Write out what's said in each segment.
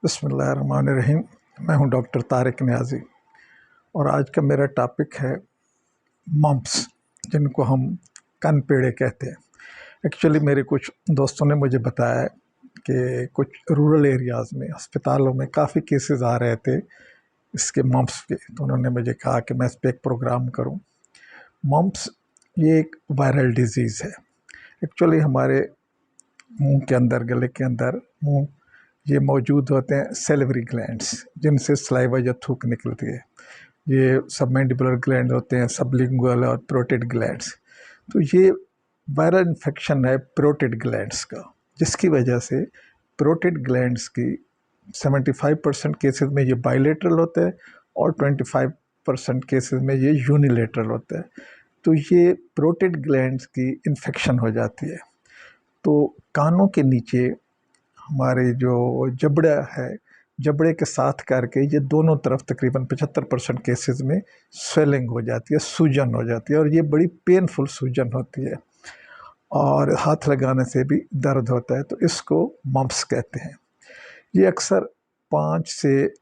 बिस्मिल्लाहिर्रहमानिर्रहीम। मैं हूं डॉक्टर तारिक नियाज़ी और आज का मेरा टॉपिक है मम्प्स, जिनको हम कन पेड़े कहते हैं। एक्चुअली मेरे कुछ दोस्तों ने मुझे बताया कि कुछ रूरल एरियाज़ में अस्पतालों में काफ़ी केसेस आ रहे थे इसके मम्प्स के, तो उन्होंने मुझे कहा कि मैं इस पर एक प्रोग्राम करूं। मम्प्स ये एक वायरल डिज़ीज़ है। एक्चुअली हमारे मुंह के अंदर, गले के अंदर ये मौजूद होते हैं सेलिवरी ग्लैंड्स, जिनसे सलाइवा या थूक निकलती है। ये सबमैंडिबुलर ग्लैंड होते हैं, सबलिंगुअल और प्रोटेड ग्लैंड्स। तो ये वायरल इन्फेक्शन है प्रोटेड ग्लैंड्स का, जिसकी वजह से प्रोटेड ग्लैंड्स की 75% केसेस में ये बाइलेटरल होता है और 25% केसेस में ये यूनिलेटरल होता है। तो ये प्रोटेड ग्लैंड्स की इन्फेक्शन हो जाती है। तो कानों के नीचे हमारे जो जबड़ा है, जबड़े के साथ करके ये दोनों तरफ तकरीबन 75% केसेस में स्वेलिंग हो जाती है, सूजन हो जाती है, और ये बड़ी पेनफुल सूजन होती है और हाथ लगाने से भी दर्द होता है। तो इसको मम्प्स कहते हैं। ये अक्सर 5 से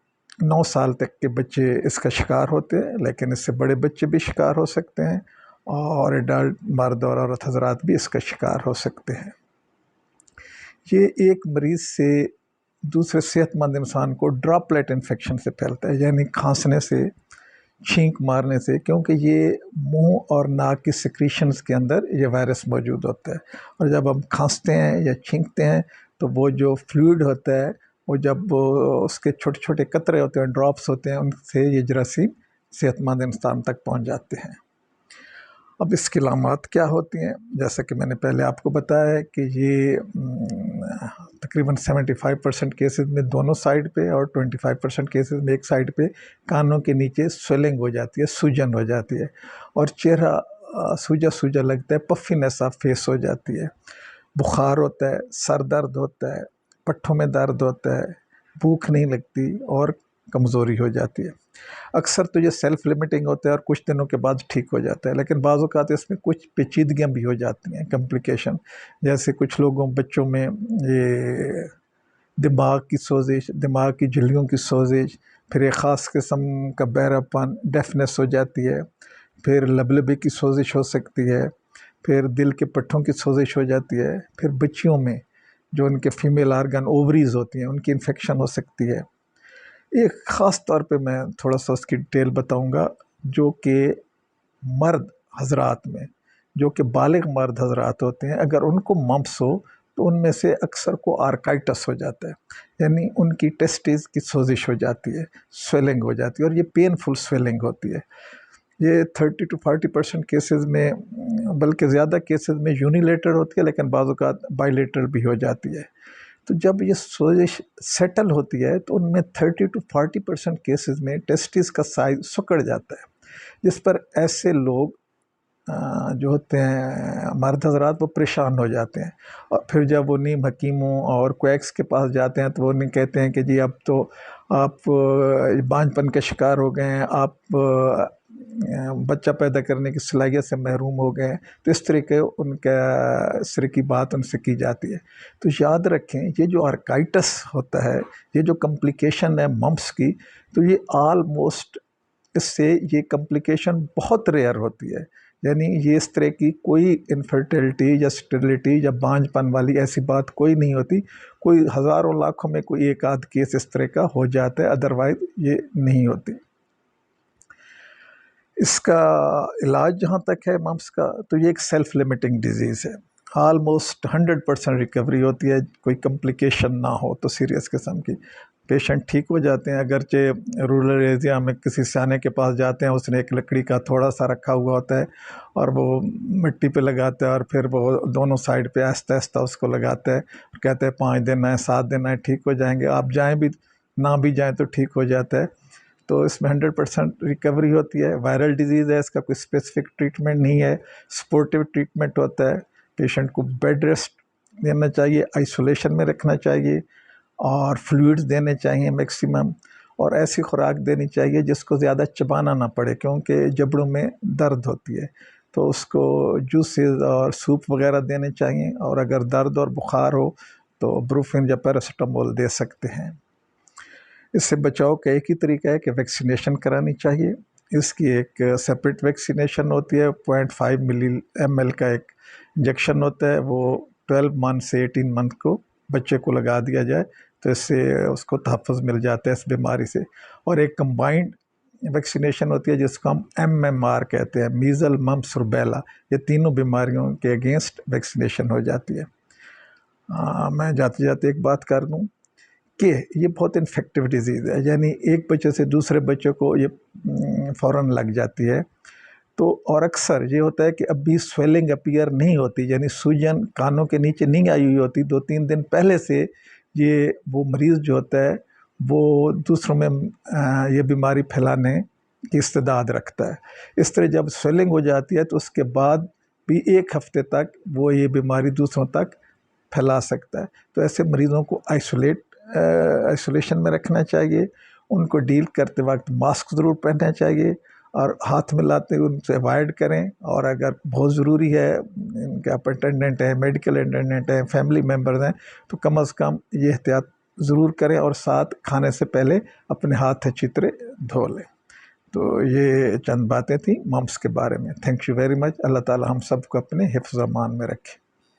9 साल तक के बच्चे इसका शिकार होते हैं, लेकिन इससे बड़े बच्चे भी शिकार हो सकते हैं और एडल्ट मर्द और औरत हजरात भी इसका शिकार हो सकते हैं। ये एक मरीज़ से दूसरे सेहतमंद इंसान को ड्रॉपलेट इन्फेक्शन से फैलता है, यानी खांसने से, छींक मारने से, क्योंकि ये मुंह और नाक की सिक्रीशंस के अंदर ये वायरस मौजूद होता है। और जब हम खांसते हैं या छींकते हैं तो वो जो फ्लूइड होता है, वो जब उसके छोटे छोटे कतरे होते हैं, ड्रॉप्स होते हैं, उनसे ये जरासीम सेहतमंद इंसान तक पहुंच जाते हैं। अब इसकी अलामात क्या होती हैं? जैसा कि मैंने पहले आपको बताया है कि ये तकरीबन 75% केसेस में दोनों साइड पे और 25% केसेस में एक साइड पे कानों के नीचे स्वेलिंग हो जाती है, सूजन हो जाती है, और चेहरा सूजा सूजा लगता है, पफीनेस ऑफ फेस हो जाती है, बुखार होता है, सर दर्द होता है, पट्ठों में दर्द होता है, भूख नहीं लगती और कमज़ोरी हो जाती है। अक्सर तो ये सेल्फ लिमिटिंग होता है और कुछ दिनों के बाद ठीक हो जाता है, लेकिन बाज़ औक़ात इसमें कुछ पेचीदगियाँ भी हो जाती हैं, कॉम्प्लिकेशन। जैसे कुछ लोगों बच्चों में ये दिमाग की सोजिश, दिमाग की झिल्लियों की सोजिश, फिर एक ख़ास किस्म का बहरापन, डेफनेस हो जाती है, फिर लबलबे की सोजिश हो सकती है, फिर दिल के पट्ठों की सोजिश हो जाती है, फिर बच्चियों में जो उनके फीमेल आर्गन ओवरीज होती हैं उनकी इन्फेक्शन हो सकती है। एक ख़ास तौर पे मैं थोड़ा सा उसकी डिटेल बताऊंगा, जो कि मर्द हजरात में, जो कि बालिग मर्द हजरात होते हैं, अगर उनको मम्प्स हो तो उनमें से अक्सर को आर्काइटस हो जाता है, यानी उनकी टेस्टिस की सोजिश हो जाती है, स्वेलिंग हो जाती है, और ये पेनफुल स्वेलिंग होती है। ये 30 to 40% केसेस में, बल्कि ज़्यादा केसेस में यूनिलेटरल होती है, लेकिन बाज़ औक़ात बाइलेटरल भी हो जाती है। तो जब ये सोजिश सेटल होती है तो उनमें 30 to 40% केसेस में टेस्टिस का साइज सिकुड़ जाता है, जिस पर ऐसे लोग जो होते हैं मर्द हजरात, वो परेशान हो जाते हैं। और फिर जब वो नीम हकीमों और क्वैक्स के पास जाते हैं तो वो उन्हें कहते हैं कि जी अब तो आप बांझपन का शिकार हो गए हैं, आप बच्चा पैदा करने की सलाहियत से महरूम हो गए हैं। तो इस तरीके इस तरह की बात उनसे की जाती है। तो याद रखें, ये जो आर्काइटस होता है, ये जो कॉम्प्लिकेशन है मम्प्स की, तो ये ऑलमोस्ट, इससे ये कॉम्प्लिकेशन बहुत रेयर होती है, यानी ये इस तरह की कोई इनफर्टिलिटी या स्टेरिलिटी या बांझपन वाली ऐसी बात कोई नहीं होती। कोई हज़ारों लाखों में कोई एक आध केस इस तरह का हो जाता है, अदरवाइज ये नहीं होती। इसका इलाज जहाँ तक है मम्प्स का, तो ये एक सेल्फ लिमिटिंग डिजीज़ है। ऑलमोस्ट 100% रिकवरी होती है, कोई कॉम्प्लिकेशन ना हो तो सीरियस किस्म की पेशेंट ठीक हो जाते हैं। अगरचे रूरल एरिया में किसी सियाने के पास जाते हैं, उसने एक लकड़ी का थोड़ा सा रखा हुआ होता है और वो मिट्टी पे लगाता है और फिर वो दोनों साइड पे आहिस्ता आहिस्ता उसको लगाता है, कहते हैं 5 दिन है, 7 दिन है, ठीक हो जाएंगे। आप जाएँ भी ना भी जाएँ तो ठीक हो जाता है। तो इसमें 100% रिकवरी होती है। वायरल डिजीज़ है, इसका कोई स्पेसिफिक ट्रीटमेंट नहीं है, सपोर्टिव ट्रीटमेंट होता है। पेशेंट को बेड रेस्ट देना चाहिए, आइसोलेशन में रखना चाहिए, और फ्लूइड्स देने चाहिए मैक्सिमम, और ऐसी खुराक देनी चाहिए जिसको ज़्यादा चबाना ना पड़े, क्योंकि जबड़ों में दर्द होती है। तो उसको जूसेस और सूप वगैरह देने चाहिए, और अगर दर्द और बुखार हो तो ब्रूफिन या पैरासिटामोल दे सकते हैं। इससे बचाव का एक ही तरीका है कि वैक्सीनेशन करानी चाहिए। इसकी एक सेपरेट वैक्सीनेशन होती है, 0.5 ml का एक इंजेक्शन होता है, वो 12 मंथ से 18 मंथ को बच्चे को लगा दिया जाए तो इससे उसको तहफ़्फ़ुज़ मिल जाता है इस बीमारी से। और एक कंबाइंड वैक्सीनेशन होती है जिसको हम MMR कहते हैं, मीज़ल मम्प्स रूबेला, ये तीनों बीमारियों के अगेंस्ट वैक्सीनेशन हो जाती है। मैं जाते जाते एक बात कर दूं कि ये बहुत इन्फेक्टिव डिजीज़ है, यानी एक बच्चे से दूसरे बच्चे को ये फ़ौरन लग जाती है। तो और अक्सर ये होता है कि अभी स्वेलिंग अपीयर नहीं होती, यानी सूजन कानों के नीचे नहीं आई हुई होती, 2-3 दिन पहले से ये वो मरीज़ जो होता है वो दूसरों में ये बीमारी फैलाने की इस्तेदाद रखता है। इस तरह जब स्वेलिंग हो जाती है तो उसके बाद भी 1 हफ्ते तक वो ये बीमारी दूसरों तक फैला सकता है। तो ऐसे मरीज़ों को आइसोलेशन में रखना चाहिए, उनको डील करते वक्त मास्क ज़रूर पहनना चाहिए और हाथ मिलाते हुए उनसे अवॉइड करें। और अगर बहुत ज़रूरी है, इनके अटेंडेंट है, मेडिकल अटेंडेंट है, फैमिली मेम्बर्स हैं, तो कम से कम ये एहतियात ज़रूर करें और साथ खाने से पहले अपने हाथ अच्छी तरह धो लें। तो ये चंद बातें थी मम्प्स के बारे में। Thank you very much. अल्लाह ताला हम सबको अपने हिफ्ज़ अमान में रखे।